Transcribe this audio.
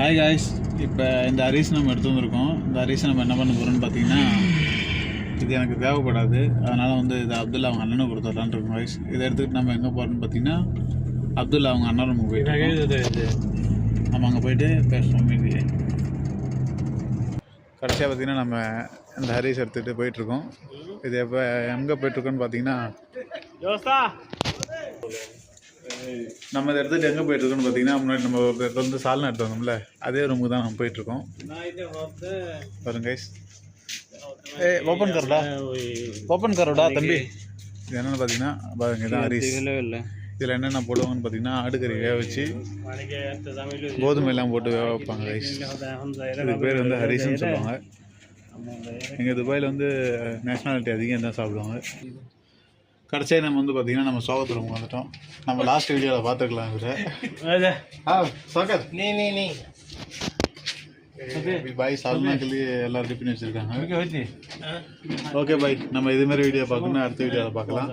Hi guys, இப்போ இந்த அரிசி நம்ம எடுத்து வந்திருக்கோம். இந்த அரிசி நம்ம என்ன பண்ண போகிறோம்னு பார்த்தீங்கன்னா, இது எனக்கு தேவைப்படாது, அதனால் வந்து இது அப்துல்லா அவங்க அண்ணனுக்கு கொடுத்துடலான் இருக்கோம் காய்ஸ். இதை எடுத்துக்கிட்டு நம்ம எங்கே போகிறோம்னு பார்த்தீங்கன்னா, அப்துல்லா அவங்க அண்ணன் ரூமுக்கு போயிட்டு நம்ம அங்கே போயிட்டு பேசுவோம். மீதி கடைசியாக பார்த்தீங்கன்னா நம்ம இந்த அரிசி எடுத்துகிட்டு போயிட்டுருக்கோம். இது எப்போ எங்கே போயிட்டுருக்கோன்னு பார்த்தீங்கன்னா, நம்ம இதை எடுத்துகிட்டு எங்கே போயிட்டுருக்கோன்னு பார்த்தீங்கன்னா, முன்னாடி நம்ம வந்து சால்னா எடுத்து வந்தோம்ல, அதே ரூமுக்கு தான் நம்ம போயிட்டுருக்கோம். பாருங்க கைஸ். ஓப்பன் கரோடா தம்பி. இது என்னென்னு பார்த்தீங்கன்னா, பாருங்க இதான் அரிசி. இதில் என்னென்ன போடுவாங்கன்னு பார்த்தீங்கன்னா, ஆடுகறி வேக வச்சு கோதுமை எல்லாம் போட்டு வேக வைப்பாங்க கைஸ். இதுக்கு பேர் வந்து ஹரிசுன்னு சொல்லுவாங்க. எங்கள் துபாயில் வந்து நேஷ்னாலிட்டி அதிகம் தான் சாப்பிடுவாங்க. கடைசியாக நம்ம வந்து பார்த்தீங்கன்னா நம்ம சோகத்து ரூம் வந்துட்டோம். நம்ம லாஸ்ட் வீடியோவில் பார்த்துக்கலாம். பாய் சால்னாக்கு எல்லாம் ரெடி பண்ணி வச்சுருக்காங்க. ஓகே பாய், நம்ம இதுமாரி வீடியோ பார்க்கணுன்னா அடுத்த வீடியோவில் பார்க்கலாம்.